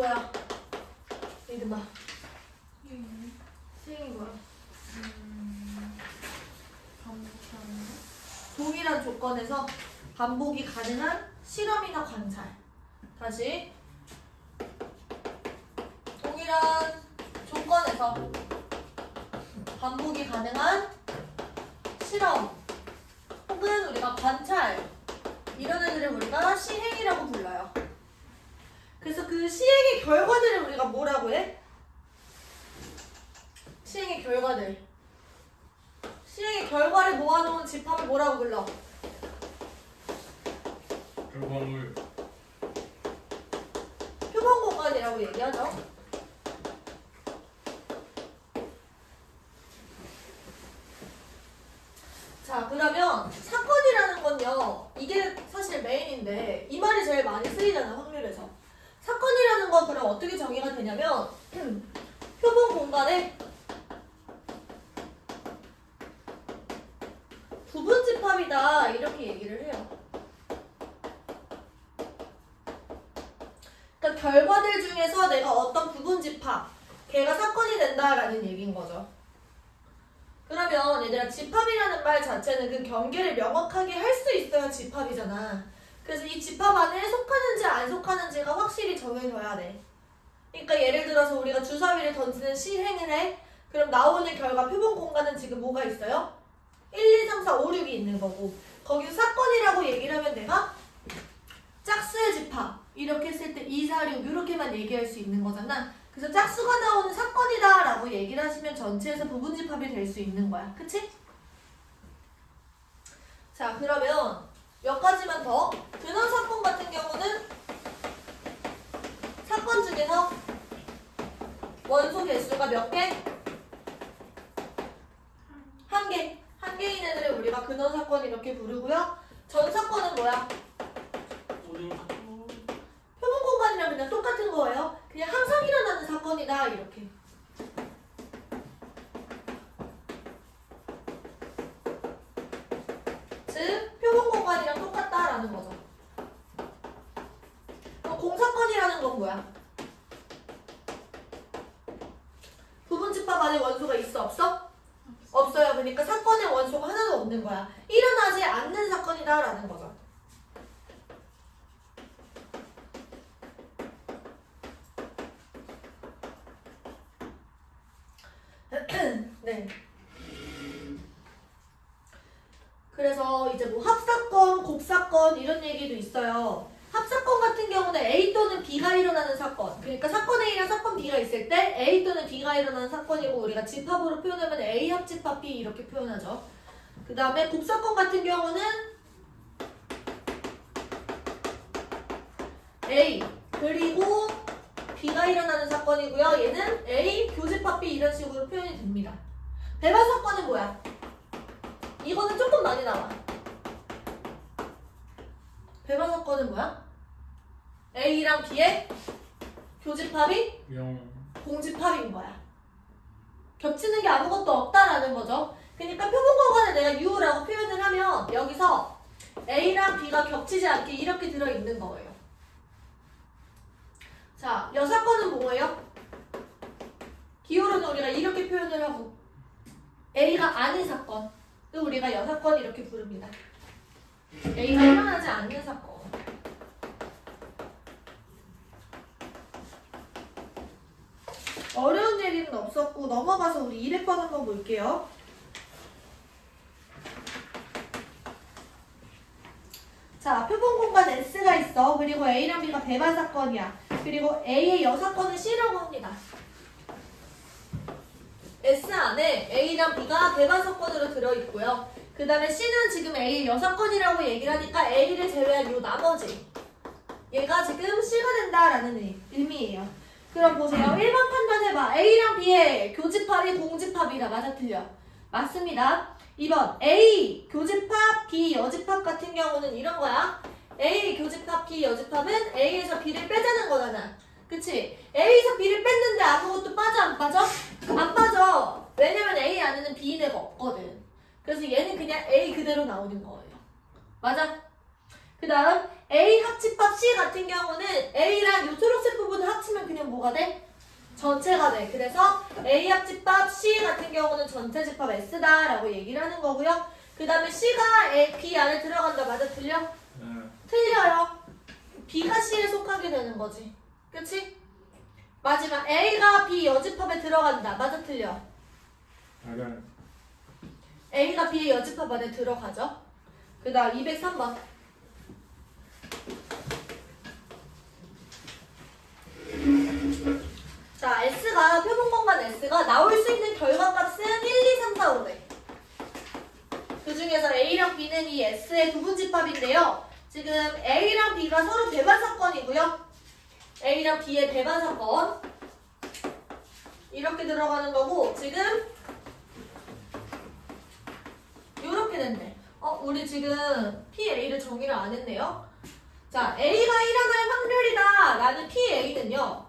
뭐야? 이름아. 시행이 뭐야? 반복하는 동일한 조건에서 반복이 가능한 실험이나 관찰. 다시. 동일한 조건에서 반복이 가능한 실험 혹은 우리가 관찰, 이런 애들을 우리가 시행이라고 불러요. 그래서 그 시행의 결과들을 우리가 뭐라고 해? 시행의 결과들. 시행의 결과를 모아놓은 집합을 뭐라고 불러? 결과물. 표본 공간이라고 얘기하죠. 자, 그러면 사건이라는 건요, 이게 사실 메인인데 이 말이 제일 많이 쓰이잖아요, 확률에서. 사건이라는 건 그럼 어떻게 정의가 되냐면 표본 공간에 부분 집합이다, 이렇게 얘기를 해요. 그러니까 결과들 중에서 내가 어떤 부분 집합, 걔가 사건이 된다라는 얘기인 거죠. 그러면 얘들아, 집합이라는 말 자체는 그 경계를 명확하게 할 수 있어야 집합이잖아. 그래서 이 집합 안에 속하는지 안 속하는지가 확실히 정해져야 돼. 그러니까 예를 들어서 우리가 주사위를 던지는 시행을 해. 그럼 나오는 결과 표본 공간은 지금 뭐가 있어요? 1, 2, 3, 4, 5, 6이 있는 거고, 거기서 사건이라고 얘기를 하면 내가 짝수의 집합 이렇게 했을 때 2, 4, 6 이렇게만 얘기할 수 있는 거잖아. 그래서 짝수가 나오는 사건이다 라고 얘기를 하시면 전체에서 부분 집합이 될 수 있는 거야. 그치? 자, 그러면 몇 가지만 더. 근원 사건 같은 경우는 사건 중에서 원소 개수가 몇 개? 한 개. 한 개인 애들을 우리가 근원 사건 이렇게 부르고요. 전 사건은 뭐야? 표본 공간이랑 그냥 똑같은 거예요. 그냥 항상 일어나는 사건이다, 이렇게. 즉, 표본 공간이랑 똑같다라는 거죠. 그럼 공사건이라는 건 뭐야? 부분 집합 안에 원소가 있어, 없어? 없어요. 그러니까 사건의 원소가 하나도 없는 거야. 일어나지 않는 사건이다라는 거죠. 네. 그래서 이제 뭐 합사건, 곱사건 이런 얘기도 있어요. 합사건 같은 경우는 A 또는 B가 일어나는 사건. 그러니까 사건 A랑 사건 B가 있을 때 A 또는 B가 일어나는 사건이고, 우리가 집합으로 표현하면 A 합집합 B 이렇게 표현하죠. 그 다음에 곱사건 같은 경우는 A 그리고 B가 일어나는 사건이고요. 얘는 A 교집합 B 이런 식으로 표현이 됩니다. 배반 사건은 뭐야? 이거는 조금 많이 나와. 배반 사건은 뭐야? A랑 B의 교집합이 공집합인 거야. 겹치는 게 아무것도 없다라는 거죠. 그러니까 표본 공간을 내가 U라고 표현을 하면 여기서 A랑 B가 겹치지 않게 이렇게 들어있는 거예요. 자, 여사건은 뭐예요? 기호로는 우리가 이렇게 표현을 하고, A가 아닌 사건, 또 우리가 여사건 이렇게 부릅니다. A가 일어나지 않는 사건. 어려운 얘기는 없었고 넘어가서 우리 200번 한번 볼게요. 자, 표본 공간 S가 있어. 그리고 A랑 B가 배반 사건이야. 그리고 A의 여사건은 C라고 합니다. S 안에 A랑 B가 배반 사건으로 들어있고요. 그 다음에 C는 지금 A의 여사건이라고 얘기를 하니까 A를 제외한 요 나머지, 얘가 지금 C가 된다라는 의미예요. 그럼 보세요. 1번 판단해봐. A랑 B의 교집합이 공집합이다. 맞아, 틀려? 맞습니다. 2번 A 교집합 B 여집합 같은 경우는 이런 거야. A 교집합 B 여집합은 A에서 B를 빼자는 거잖아. 그치? A에서 B를 뺐는데 아무것도 빠져 안 빠져? 안 빠져. 왜냐면 A 안에는 B네가 없거든. 그래서 얘는 그냥 A 그대로 나오는 거예요. 맞아? 그 다음 A 합집합 C 같은 경우는 A랑 요 초록색 부분을 합치면 그냥 뭐가 돼? 전체가 돼. 그래서 A 합집합 C 같은 경우는 전체 집합 S다 라고 얘기를 하는 거고요. 그 다음에 C가 B 안에 들어간다. 맞아? 틀려? 틀려요. B가 C에 속하게 되는 거지. 그치? 마지막 A가 B 여집합에 들어간다. 맞아? 틀려? 맞아요. A가 B의 여집합 안에 들어가죠. 그 다음 203번. 자, S가 표본공간 S가 나올 수 있는 결과값은 1, 2, 3, 4, 5래. 그 중에서 A랑 B는 이 S의 부분집합인데요. 지금 A랑 B가 서로 배반 사건이고요. A랑 B의 배반 사건 이렇게 들어가는 거고 지금 이렇게 된대. 우리 지금 PA를 정의를 안 했네요. 자, A가 일어날 확률이다 라는 PA는요.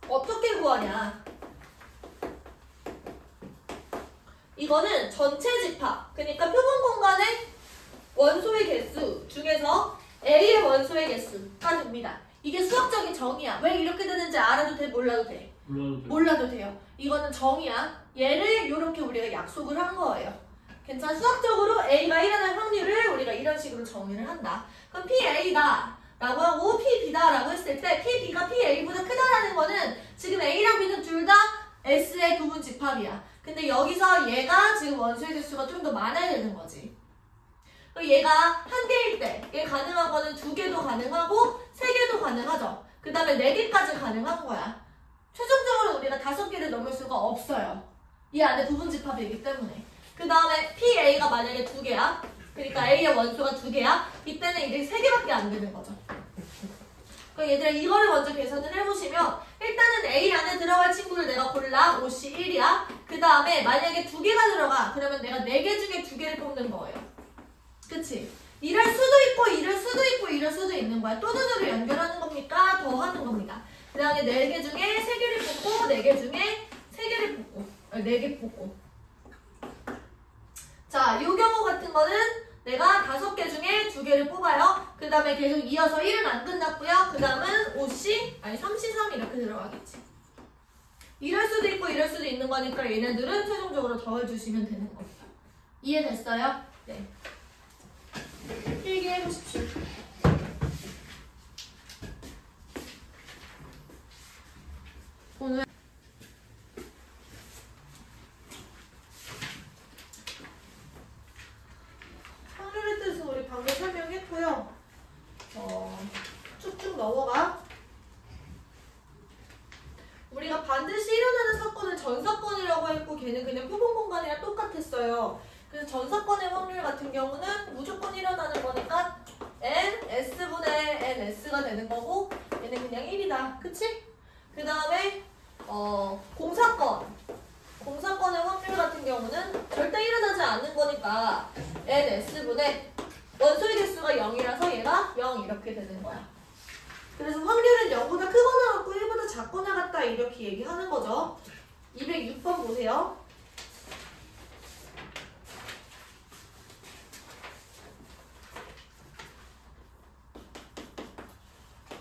어떻게 구하냐. 이거는 전체 집합, 그러니까 표본 공간의 원소의 개수 중에서 A의 원소의 개수가 됩니다. 이게 수학적인 정의야. 왜 이렇게 되는지 알아도 돼? 몰라도 돼? 몰라도 돼요. 이거는 정의야. 얘를 이렇게 우리가 약속을 한 거예요. 괜찮아? 수학적으로 A가 일어날 확률을 우리가 이런 식으로 정의를 한다. 그럼 PA다 라고 하고 PB다 라고 했을 때 PB가 PA보다 크다라는 거는 지금 A랑 B는 둘 다 S의 부분 집합이야. 근데 여기서 얘가 지금 원소의 개수가 좀 더 많아야 되는 거지. 얘가 한 개일 때 얘 가능한 거는 2개도 가능하고 3개도 가능하죠. 그 다음에 4개까지 가능한 거야. 최종적으로 우리가 5개를 넘을 수가 없어요. 이 안에 부분 집합이기 때문에. 그 다음에 PA가 만약에 2개야. 그러니까 A의 원소가 2개야. 이때는 이제 3개밖에 안 되는 거죠. 그럼 얘들아 이거를 먼저 계산을 해보시면 일단은 A 안에 들어갈 친구를 내가 골라. OC 1이야. 그 다음에 만약에 2개가 들어가. 그러면 내가 4개 중에 2개를 뽑는 거예요. 그치? 이럴 수도 있고 이럴 수도 있고 이럴 수도 있는 거야. 또 눈으로 연결하는 겁니까? 더 하는 겁니다. 그 다음에 4개 중에 3개를 뽑고 4개 중에 3개를 뽑고 4개 뽑고. 자, 이 경우 같은 거는 내가 5개 중에 2개를 뽑아요. 그 다음에 계속 이어서 1은 안 끝났고요. 그 다음은 3C3 이렇게 들어가겠지. 이럴 수도 있고 이럴 수도 있는 거니까 얘네들은 최종적으로 더해주시면 되는 겁니다. 이해됐어요? 네. 필기 해보십시오. 오늘 확률의 뜻은 우리 방금 설명했고요. 쭉쭉 넘어가. 우리가 반드시 일어나는 사건은 전사건이라고 했고 걔는 그냥 표본 공간이랑 똑같았어요. 그래서 전사건의 확률 같은 경우는 무조건 일어나는 거니까 n, s분의 n, s가 되는 거고 얘는 그냥 1이다. 그치? 그 다음에 공사건의 확률 같은 경우는 절대 일어나지 않는 거니까 n, s분의 원소의 개수가 0이라서 얘가 0 이렇게 되는 거야. 그래서 확률은 0보다 크거나 같고 1보다 작거나 같다 이렇게 얘기하는 거죠. 206번 보세요.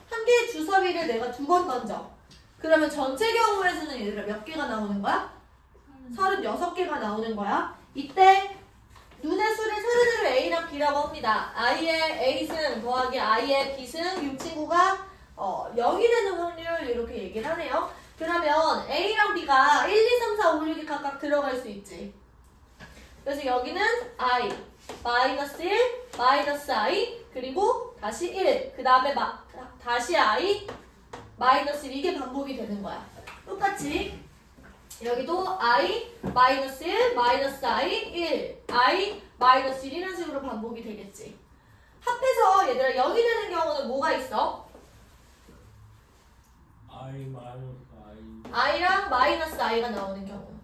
한 개의 주사위를 내가 2번 던져. 그러면 전체 경우의 수는 얘들아 몇 개가 나오는 거야? 36개가 나오는 거야. 이때 눈의 수를 차례대로 A랑 B라고 합니다. I의 A승 더하기 I의 B승 이 친구가 0이 되는 확률 이렇게 얘기를 하네요. 그러면 A랑 B가 1, 2, 3, 4, 5, 6이 각각 들어갈 수 있지. 그래서 여기는 I, 마이너스 1, 마이너스 I, 그리고 다시 1, 그 다음에 다시 I, 마이너스 1, 이게 반복이 되는 거야. 똑같이 여기도 I, 마이너스 1, 마이너스 I, 1, I, 마이너스 1 이런 식으로 반복이 되겠지. 합해서 얘들아 0이 되는 경우는 뭐가 있어? I랑 마이너스 I가 나오는 경우,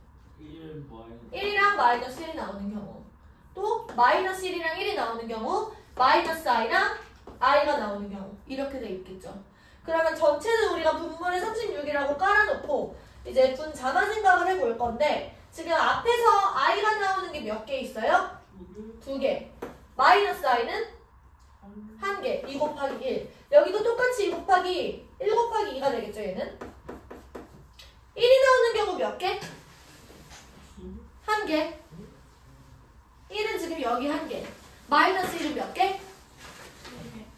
1이랑 마이너스 1이 나오는 경우, 또 마이너스 1이랑 1이 나오는 경우, 마이너스 I랑 I가 나오는 경우 이렇게 돼 있겠죠. 그러면 전체는 우리가 분모를 36이라고 깔아놓고 이제 분 자만 생각을 해볼 건데 지금 앞에서 I가 나오는 게 몇 개 있어요? 2개. 마이너스 i는 1개. 2 곱하기 1. 여기도 똑같이 2 곱하기 1 곱하기 2가 되겠죠, 얘는? 1이 나오는 경우 몇 개? 1개. 1은 지금 여기 1개. 마이너스 1은 몇 개?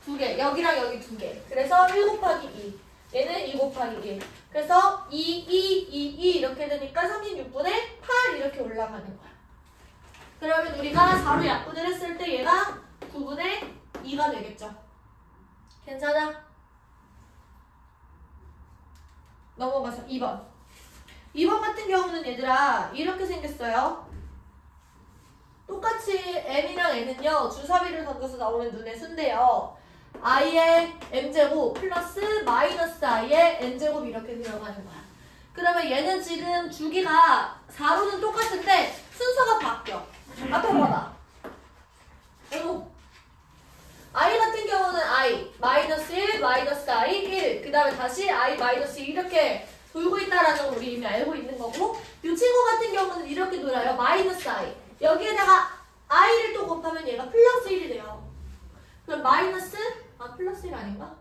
2개. 여기랑 여기 2개. 그래서 1 곱하기 2. 얘는 2 곱하기 1. 그래서 2 이렇게 되니까 36분의 8 이렇게 올라가는 거야. 그러면 우리가 4로 약분을 했을 때 얘가 9분의 2가 되겠죠. 괜찮아? 넘어가서 2번. 2번 같은 경우는 얘들아 이렇게 생겼어요. 똑같이 m이랑 n은요 주사비를 던져서 나오는 눈의 수인데요. i의 m제곱 플러스 마이너스 i의 n제곱 이렇게 들어가는 거야. 그러면 얘는 지금 주기가 4로는 똑같은데 순서가 바뀌어. 앞에 봐봐. 이거 i 같은 경우는 i 마이너스 1 마이너스 i 1 그 다음에 다시 i 마이너스 1 이렇게 돌고 있다라는 걸 우리 이미 알고 있는 거고, 이 친구 같은 경우는 이렇게 돌아요. 마이너스 i 여기에다가 i를 또 곱하면 얘가 플러스 1이 돼요. 그럼 마이너스 플러스 1 아닌가?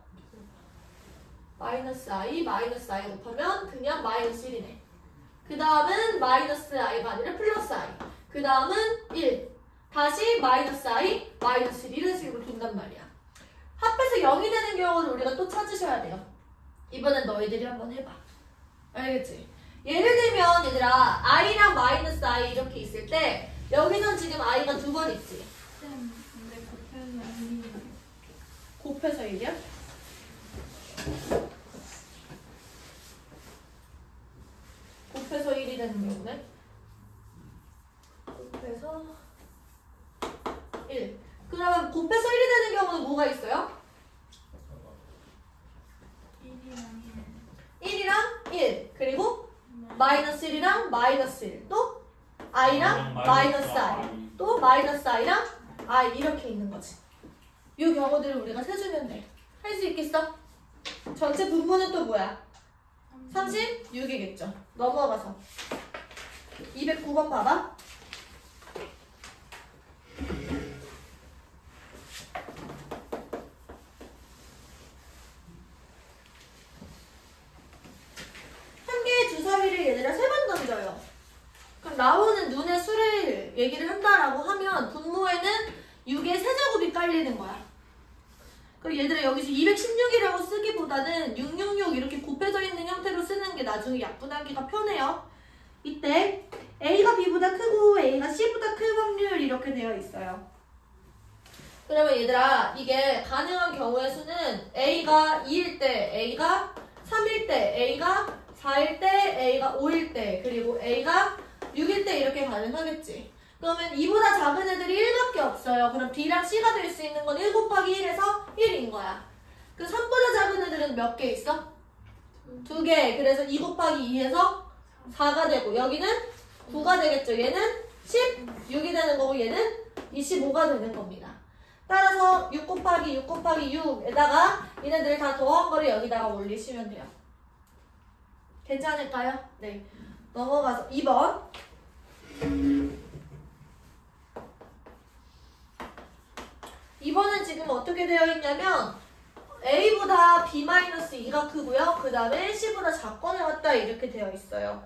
마이너스 i 곱하면 그냥 마이너스 1이네. 그 다음은 마이너스 i가 아니라 플러스 i. 그 다음은 1. 다시 마이너스 i, 마이너스 1 이런 식으로 돈단 말이야. 합해서 0이 되는 경우를 우리가 또 찾으셔야 돼요. 이번엔 너희들이 한번 해봐. 알겠지? 예를 들면 얘들아 i랑 마이너스 i 이렇게 있을 때 여기는 지금 i가 2번 있지? 쌤, 근데 곱해서 1이에요. 곱해서 1이야? 곱해서 1이 되는 경우네? 곱해서 1. 그러면 곱해서 1이 되는 경우는 뭐가 있어요? 1이랑 1. 그리고 마이너스 1이랑 마이너스 1. 또 i랑 마이너스 i. 또 마이너스 i랑 i 이렇게 있는 거지. 이 경우들을 우리가 세주면 돼. 할 수 있겠어? 전체 분모는 또 뭐야? 36이겠죠. 넘어가서 209번 봐봐. 한 개의 주사위를 얘들아 3번 던져요. 그럼 나오는 눈의 수를 얘기를 한다라고 하면 분모에는 6의 세제곱이 깔리는 거야. 그럼 얘들아 여기서 216이라고 쓰기보다는 666 이렇게 곱해져 있는 형태로 쓰는 게 나중에 약분하기가 편해요. 이때 A가 B보다 크고 A가 C보다 큰 확률 이렇게 되어 있어요. 그러면 얘들아 이게 가능한 경우의 수는 A가 2일 때, A가 3일 때, A가 4일 때, A가 5일 때, 그리고 A가 6일 때 이렇게 가능하겠지. 그러면 2보다 작은 애들이 1밖에 없어요. 그럼 B랑 C가 될 수 있는 건 1 곱하기 1에서 1인 거야. 그 3보다 작은 애들은 몇 개 있어? 2개. 그래서 2 곱하기 2에서 4가 되고 여기는 9가 되겠죠. 얘는 16이 되는 거고 얘는 25가 되는 겁니다. 따라서 6 곱하기 6에다가 얘네들을 다 더한 거를 여기다가 올리시면 돼요. 괜찮을까요? 네. 넘어가서 2번. 2번은 지금 어떻게 되어 있냐면 A보다 B-2가 크고요. 그 다음에 C보다 작거나 같다 이렇게 되어 있어요.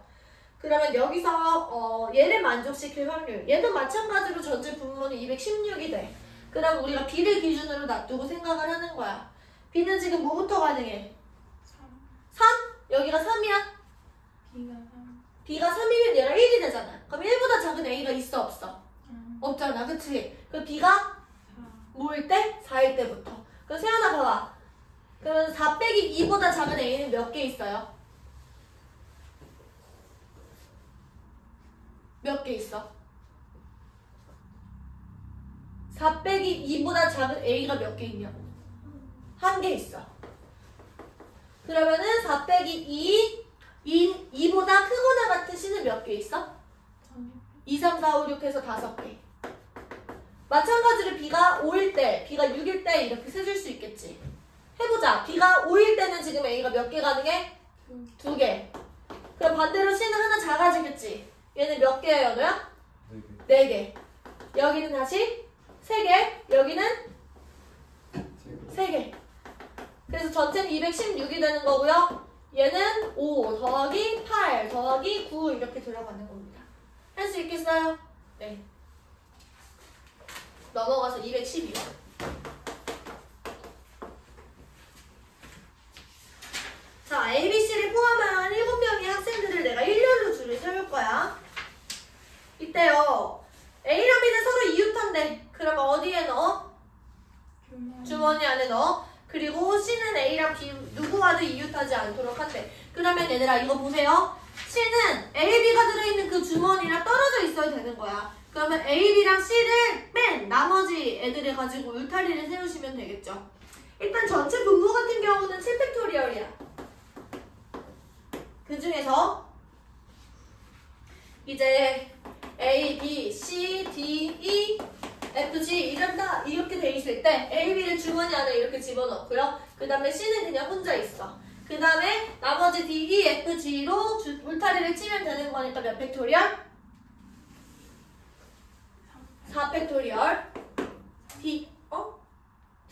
그러면 여기서 얘를 만족시킬 확률, 얘도 마찬가지로 전체 분모는 216이 돼. 그럼 우리가 B를 기준으로 놔두고 생각을 하는 거야. B는 지금 뭐부터 가능해? 3? 여기가 3이야? B가 3. B가 3이면 얘가 1이 되잖아. 그럼 1보다 작은 A가 있어 없어? 없잖아. 그치? 그럼 B가 4. 뭐일 때? 4일 때부터. 그럼 세연아 봐봐. 그러면 4 빼기 2보다 작은 A는 몇 개 있어요? 몇 개 있어? 4 빼기 2보다 작은 A가 몇 개 있냐고. 1개 있어. 그러면은 4 빼기 2보다 크거나 같은 C는 몇 개 있어? 2, 3, 4, 5, 6 해서 5개. 마찬가지로 B가 5일 때, B가 6일 때 이렇게 세줄 수 있겠지. 해보자. B가 5일 때는 지금 A가 몇 개 가능해? 2개. 그럼 반대로 C는 하나 작아지겠지. 얘는 몇 개예요, 너야? 4개. 여기는 다시 3개, 여기는 3개. 그래서 전체는 216이 되는 거고요. 얘는 5 더하기 8 더하기 9 이렇게 들어가는 겁니다. 할 수 있겠어요? 네. 넘어가서 212번. 자, ABC를 포함한 7명의 학생들을 내가 일렬로 줄을 세울 거야. 이때요. A랑 B는 서로 이웃한데 그러면 어디에 넣어? 주머니 안에 넣어. 그리고 C는 A랑 B 누구와도 이웃하지 않도록 한대. 그러면 얘들아 이거 보세요. C는 A, B가 들어있는 그 주머니랑 떨어져 있어야 되는 거야. 그러면 A, B랑 C를 뺀 나머지 애들을 가지고 울타리를 세우시면 되겠죠. 일단 전체 분모 같은 경우는 7팩토리얼이야. 그 중에서 이제 A, B, C, D, E, F, G 이렇게 돼 있을 때 A, B를 주머니 안에 이렇게 집어넣고요. 그 다음에 C는 그냥 혼자 있어. 그 다음에 나머지 D, E, F, G로 울타리를 치면 되는 거니까 몇 팩토리얼? 4팩토리얼. D,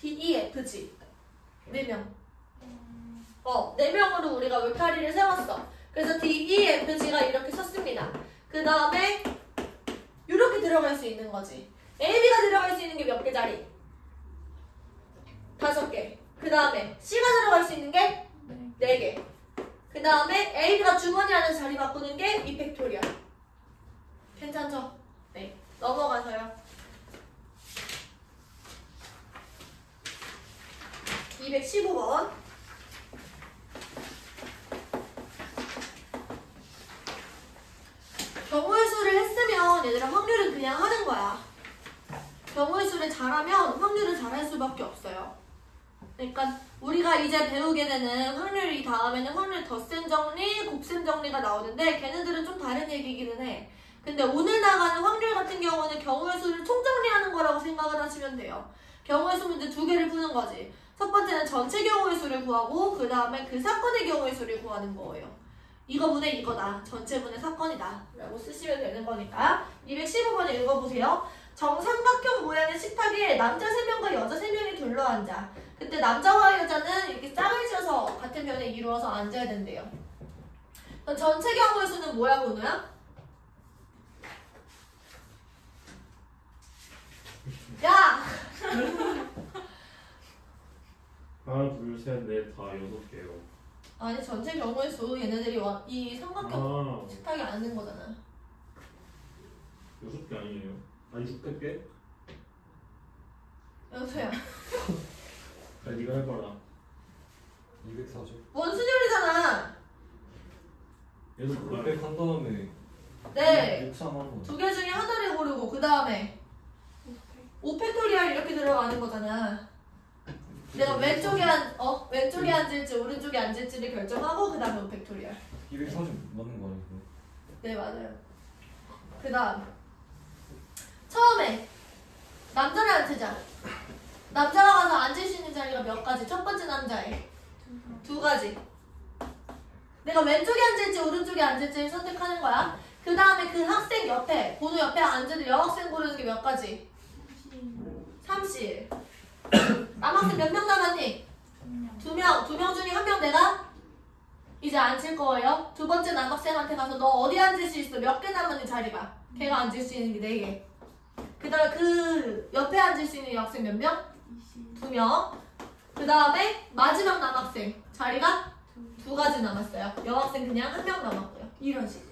E, F, G 4명. 4명으로 우리가 울타리를 세웠어. 그래서 D, E, F, G가 이렇게 섰습니다. 그 다음에 이렇게 들어갈 수 있는 거지. A, B가 들어갈 수 있는 게 몇 개짜리? 5개. 그 다음에 C가 들어갈 수 있는 게 4개. 그 다음에 A, B가 주머니 안에 자리 바꾸는 게 2팩토리얼. 괜찮죠? 네. 넘어가서요. 215번. 경우의 수를 했으면 얘들아 확률은 그냥 하는 거야. 경우의 수를 잘하면 확률을 잘할 수밖에 없어요. 그러니까 우리가 이제 배우게 되는 확률이 다음에는 확률 덧셈 정리, 곱셈 정리가 나오는데 걔네들은 좀 다른 얘기기는 해. 근데 오늘 나가는 확률 같은 경우는 경우의 수를 총정리하는 거라고 생각을 하시면 돼요. 경우의 수 문제 2개를 푸는 거지. 첫 번째는 전체 경우의 수를 구하고 그 다음에 그 사건의 경우의 수를 구하는 거예요. 이거분의 이거다. 전체분의 사건이다. 라고 쓰시면 되는 거니까 215번 읽어보세요. 정삼각형 모양의 식탁에 남자 3명과 여자 3명이 둘러앉아. 그때 남자와 여자는 이렇게 짝을 지어서 같은 면에 이루어서 앉아야 된대요. 그럼 전체 경우의 수는 뭐야, 번호야? 야! 하나, 둘, 셋, 넷, 다 6개요. 아니 전체 경우의 수 얘네들이 이 삼각형 식탁에 앉는 거잖아. 6개 아니에요? 아니 600개? 여보세요. 야 니가 해봐라. 240. 원순율이잖아. 얘도 몰라요. 600 한 다음에 네. 6상한 거. 2개 중에 하나를 고르고 그 다음에 5팩토리얼 이렇게 들어가는 거잖아. 내가 왼쪽에 앉을지 오른쪽에 앉을지를 결정하고 그 다음에 5팩토리얼. 240 맞는 거 아니고? 네 맞아요. 그 다음 처음에 남자를 앉히자. 남자가 가서 앉을 수 있는 자리가 몇 가지? 첫 번째 남자애 2가지. 내가 왼쪽에 앉을지 오른쪽에 앉을지를 선택하는 거야. 그 다음에 그 학생 옆에 번호 옆에 앉은 여학생 고르는 게 몇 가지? 30. 남학생 몇 명 남았니? 2명. 2명 중에 1명 내가 이제 앉힐 거예요. 두 번째 남학생한테 가서 너 어디 앉을 수 있어? 몇 개 남았니 자리가? 걔가 앉을 수 있는 게 4개. 그 다음에 그 옆에 앉을 수 있는 여학생 몇 명? 2명. 그 다음에 마지막 남학생 자리가 2가지 남았어요. 여학생 그냥 1명 남았고요. 이런 식으로.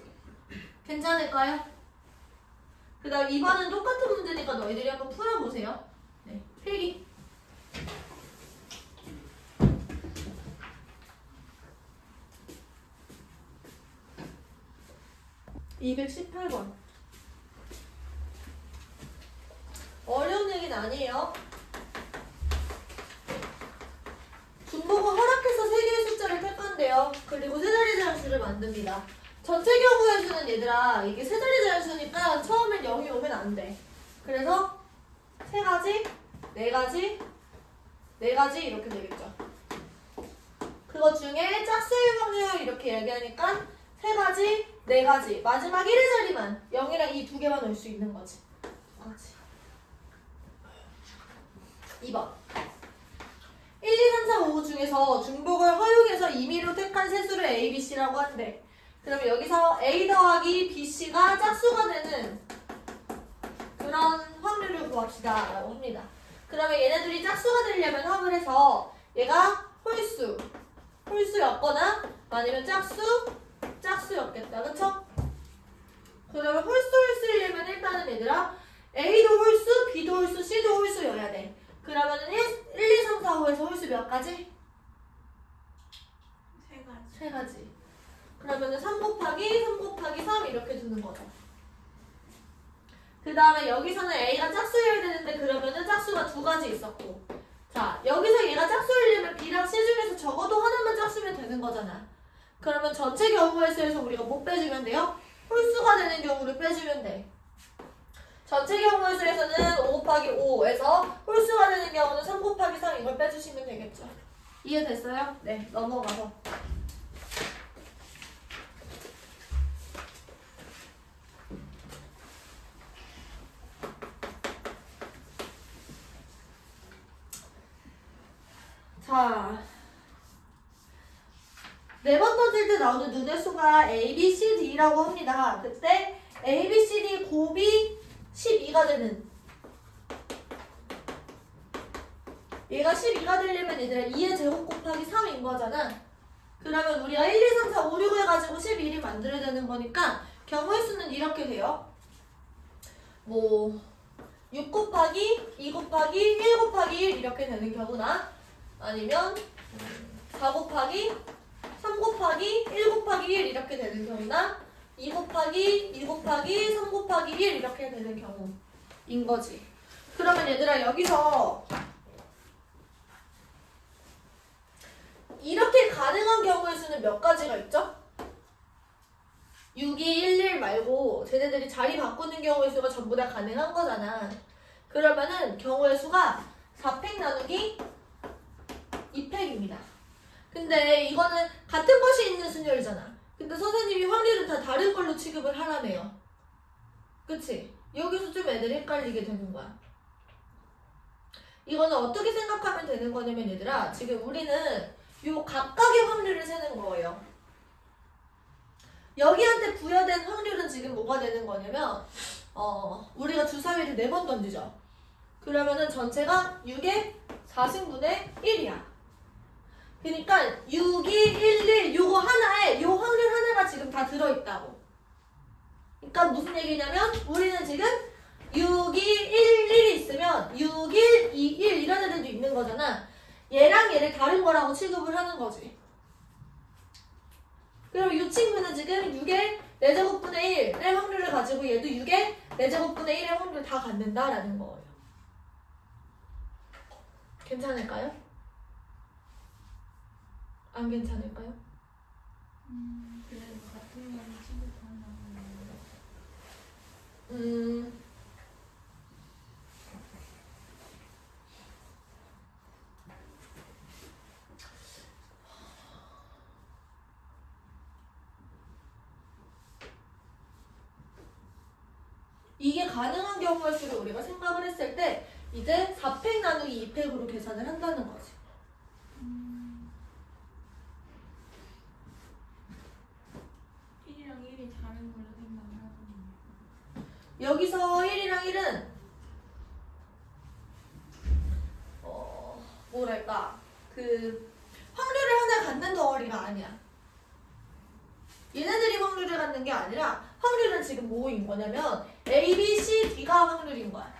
괜찮을까요? 그 다음 2번은 똑같은 문제니까 너희들이 한번 풀어보세요. 네, 필기. (218번) 어려운 얘기는 아니에요. 분모가 허락해서 3개의 숫자를 뺄 건데요. 그리고 세 자리 자연수를 만듭니다. 전체 경우의 수는 얘들아 이게 세 자리 자연수니까 처음엔 0이 오면 안 돼. 그래서 3가지, 4가지, 4가지 이렇게 되겠죠. 그것 중에 짝수일 확률 이렇게 얘기하니까 3가지, 4가지 마지막 1의 자리만 0이랑 이 2개만 올 수 있는 거지. 2가지. 2번. 1, 2, 3, 4, 5 중에서 중복을 허용해서 임의로 택한 세수를 A, B, C라고 한대. 그럼 여기서 A 더하기 B, C가 짝수가 되는 그런 확률을 구합시다 라고 합니다. 그러면 얘네들이 짝수가 되려면 합을 해서 얘가 홀수였거나 아니면 짝수였겠다. 그쵸? 그러면 홀수려면 일단은 얘들아 A도 홀수, B도 홀수, C도 홀수여야 돼. 그러면은 1, 2, 3, 4, 5에서 홀수 몇 가지? 3가지. 3가지. 그러면은 3 곱하기 3 곱하기 3 이렇게 두는 거죠. 그 다음에 여기서는 A가 짝수여야 되는데 그러면은 짝수가 2가지 있었고, 자 여기서 얘가 짝수이려면 B랑 C 중에서 적어도 하나만 짝수면 되는 거잖아. 그러면 전체 경우의 수에서 우리가 뭐 빼주면 돼요? 홀수가 되는 경우를 빼주면 돼. 전체 경우의 수에서는 5 곱하기 5에서 홀수가 되는 경우는 3 곱하기 3 이걸 빼주시면 되겠죠. 이해됐어요? 네, 넘어가서. 자, 4번 던질 때 나오는 눈의 수가 A, B, C, D라고 합니다. 그때 A, B, C, D 곱이 12가 되는, 얘가 12가 되려면 얘들아 2의 제곱 곱하기 3인 거잖아. 그러면 우리가 1, 2, 3, 4, 5, 6 해가지고 11이 만들어야 되는 거니까 경우의 수는 이렇게 돼요. 뭐 6 곱하기 2 곱하기 1 곱하기 1 이렇게 되는 경우나 아니면 4 곱하기 3 곱하기 1 곱하기 1 이렇게 되는 경우나 2 곱하기 2 곱하기 3 곱하기 1 이렇게 되는 경우인 거지. 그러면 얘들아 여기서 이렇게 가능한 경우의 수는 몇 가지가 있죠? 6, 2, 1, 1 말고 쟤네들이 자리 바꾸는 경우의 수가 전부 다 가능한 거잖아. 그러면은 경우의 수가 4팩 나누기 2팩입니다. 근데 이거는 같은 것이 있는 순열이잖아. 근데 선생님이 확률은 다 다른 걸로 취급을 하라며요. 그치? 여기서 좀 애들이 헷갈리게 되는 거야. 이거는 어떻게 생각하면 되는 거냐면 얘들아, 지금 우리는 요 각각의 확률을 세는 거예요. 여기한테 부여된 확률은 지금 뭐가 되는 거냐면 우리가 주사위를 4번 던지죠. 그러면은 전체가 6의 4승분의 1이야. 그러니까 6, 2, 1, 1 요거 하나에 요 확률 하나가 지금 다 들어있다고. 그러니까 무슨 얘기냐면 우리는 지금 6, 2, 1, 1이 있으면 6, 1, 2, 1 이런 애들도 있는 거잖아. 얘랑 얘를 다른 거라고 취급을 하는 거지. 그럼 이 친구는 지금 6의 4제곱분의 1의 확률을 가지고 얘도 6의 4제곱분의 1의 확률을 다 갖는다라는 거예요. 괜찮을까요? 안 괜찮을까요? 그래도 같은 건 취급하려고. 이게 가능한 경우의 수를 우리가 생각을 했을 때 이제 4팩 나누기 2팩으로 계산을 한다는 거지. 1이랑 1이 다른 걸로 생각을 하거든요. 여기서 1이랑 1은 뭐랄까 그 확률을 하나 갖는 덩어리가 아니야. 얘네들이 확률을 갖는 게 아니라 확률은 지금 뭐인 거냐면 A, B, C, D가 확률인 거야.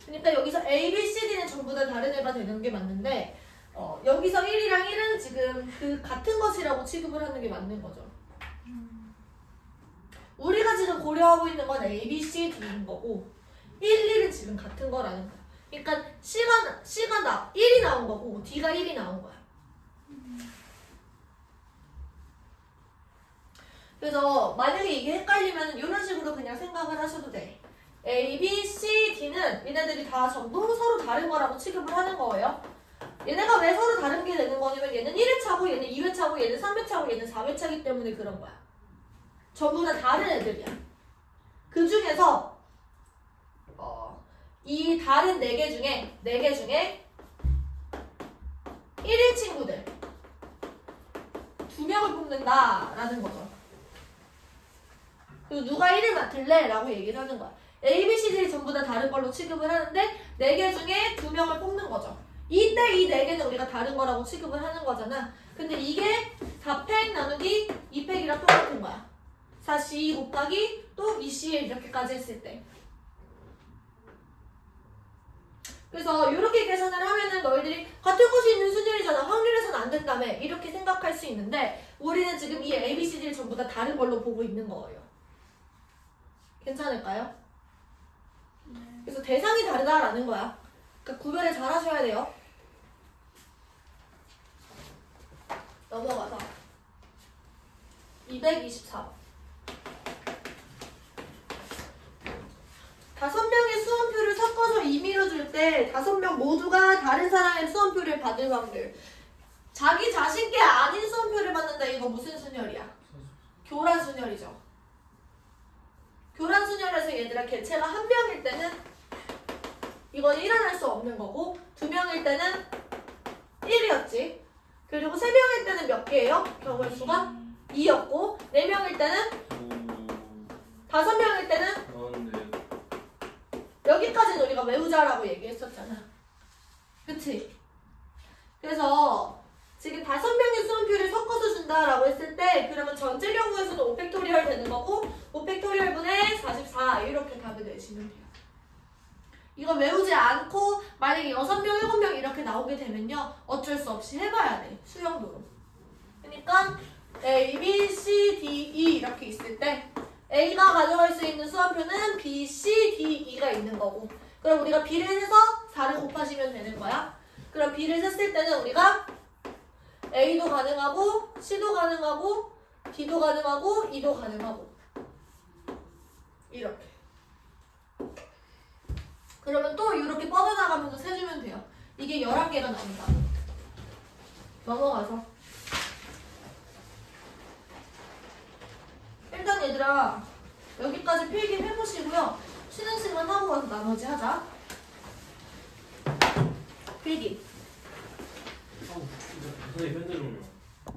그러니까 여기서 A, B, C, D는 전부 다 다른 애가 되는 게 맞는데 여기서 1이랑 1은 지금 그 같은 것이라고 취급을 하는 게 맞는 거죠. 우리가 지금 고려하고 있는 건 A, B, C, D인 거고 1, 1은 지금 같은 거라는 거야. 그러니까 C가 1이 나온 거고 D가 1이 나온 거야. 그래서 만약에 이게 헷갈리면 이런 식으로 그냥 생각을 하셔도 돼. A, B, C, D는 얘네들이 다 전부 서로 다른 거라고 취급을 하는 거예요. 얘네가 왜 서로 다른 게 되는 거냐면 얘는 1회차고 얘는 2회차고 얘는 3회차고 얘는 4회차기 때문에 그런 거야. 전부 다 다른 애들이야. 그 중에서 이 다른 4개 중에 1일 친구들 2명을 뽑는다라는 거죠. 그리고 누가 1을 맡을래? 라고 얘기를 하는 거야. A, B, C, D 전부 다 다른 걸로 취급을 하는데 4개 중에 2명을 뽑는 거죠. 이때 이 4개는 우리가 다른 거라고 취급을 하는 거잖아. 근데 이게 4팩 나누기 2팩이랑 똑같은 거야. 4C 곱하기 또 2CL 이렇게까지 했을 때. 그래서 이렇게 계산을 하면은 너희들이 같은 곳이 있는 순열이잖아. 확률에서는 안 된다며. 이렇게 생각할 수 있는데 우리는 지금 이 A, B, C, D를 전부 다 다른 걸로 보고 있는 거예요. 괜찮을까요? 그래서 대상이 다르다라는 거야. 그러니까 구별을 잘 하셔야 돼요. 넘어가서 224번. 5명의 수험표를 섞어서 임의로 줄 때 5명 모두가 다른 사람의 수험표를 받을 확률. 자기 자신께 아닌 수험표를 받는다. 이거 무슨 순열이야? 교란 순열이죠. 교란 순열에서 얘들아 개체가 1명일 때는 이건 일어날 수 없는 거고 2명일 때는 1이었지. 그리고 3명일 때는 몇 개예요? 경우의 수가 2였고 4명일 때는 5명일 때는 여기까지는 우리가 외우자라고 얘기했었잖아. 그치? 그래서 지금 5명의 수험표를 섞어서 준다라고 했을 때 그러면 전체 경우에서는 5팩토리얼 되는 거고 5팩토리얼 분의 44 이렇게 답을 내시면 돼요. 이거 외우지 않고 만약에 6명, 7명 이렇게 나오게 되면요. 어쩔 수 없이 해봐야 돼. 수영도로. 그러니까 A, B, C, D, E 이렇게 있을 때 A가 가져갈 수 있는 수험표는 B, C, D, E가 있는 거고 그럼 우리가 B를 해서 4를 곱하시면 되는 거야. 그럼 B를 셌을 때는 우리가 A도 가능하고 C도 가능하고 D도 가능하고 E도 가능하고 이렇게. 그러면 또 이렇게 뻗어나가면서 세주면 돼요. 이게 11개가 나온다. 넘어가서 일단 얘들아 여기까지 필기 해보시고요. 쉬는 시간 하고 와서 나머지 하자. 필기. 선생님 현재 종료.